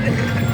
Ready.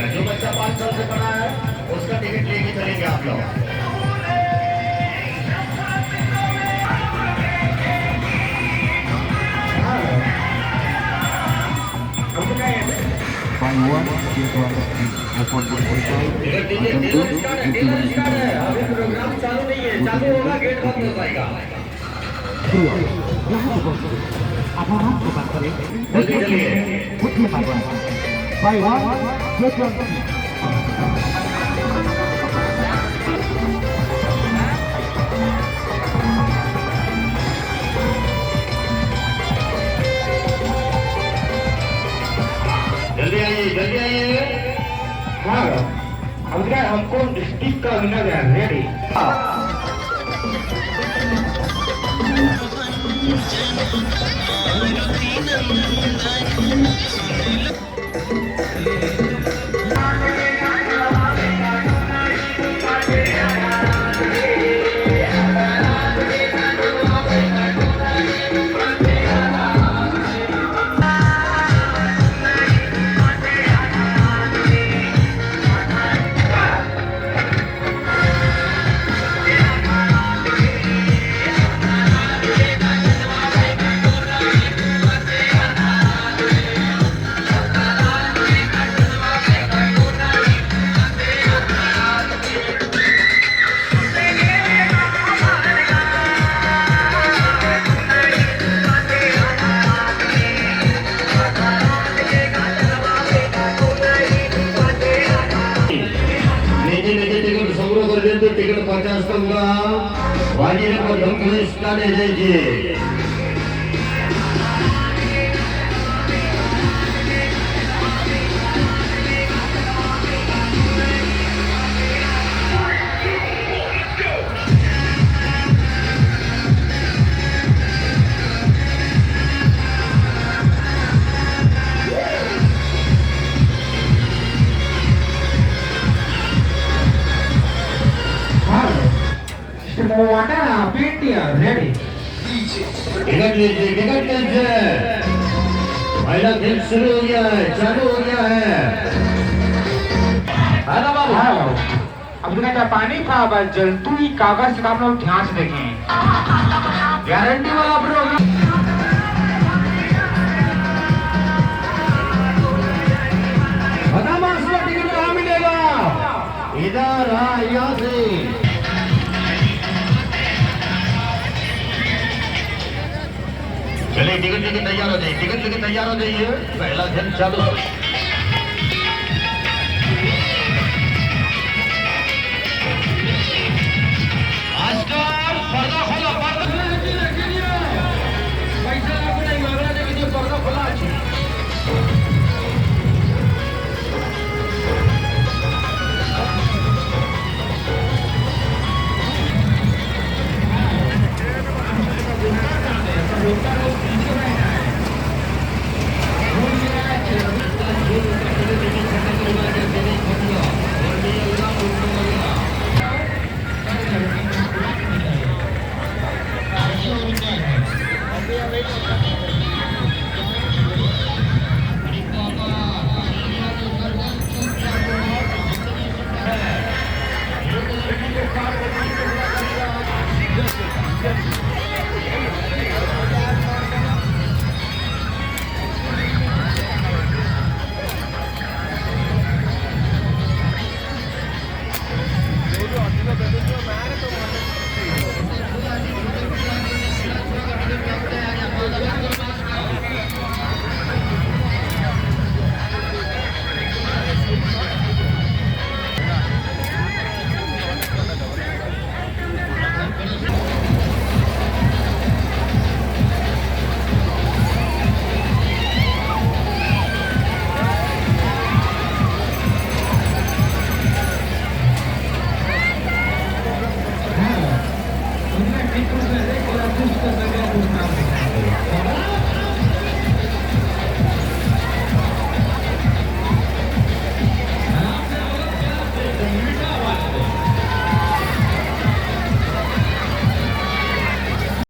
जो बच्चा 5 साल से बड़ा है उसका टिकट लेके चलेंगे आप लोग। Taiwan dia keluar dari iPhone 15 programme चालू नहीं है, चालू होगा गेट बंद हो जाएगा। apa mampu Pak Kali? Putih Pak Kali. Taiwan dia keluar. जल्दी आइए। हाँ, हमको डिस्ट्रिक्ट का विनर है। रेडी। टिकट 50 टका वाजिब को धमकी स्टार्ट है जी। रेडी। टिकट लीजिए। पहला खेल शुरू हो गया है, चालू हो गया है। हेलो बाबू। अब तो पानी का जलतू ही कागज का आप लोग ध्यान से देखें। गारंटी वाला प्रोग्राम। टिकट कहाँ मिलेगा? इधर यहाँ से। चलिए टिकट लेके तैयार हो जाइए। पहला खेल चालू। पर्दा खोला, पैसा आपको नहीं मांग रहा, लेकिन पर्दा खोला अच्छी। Yo, pero yo, madre,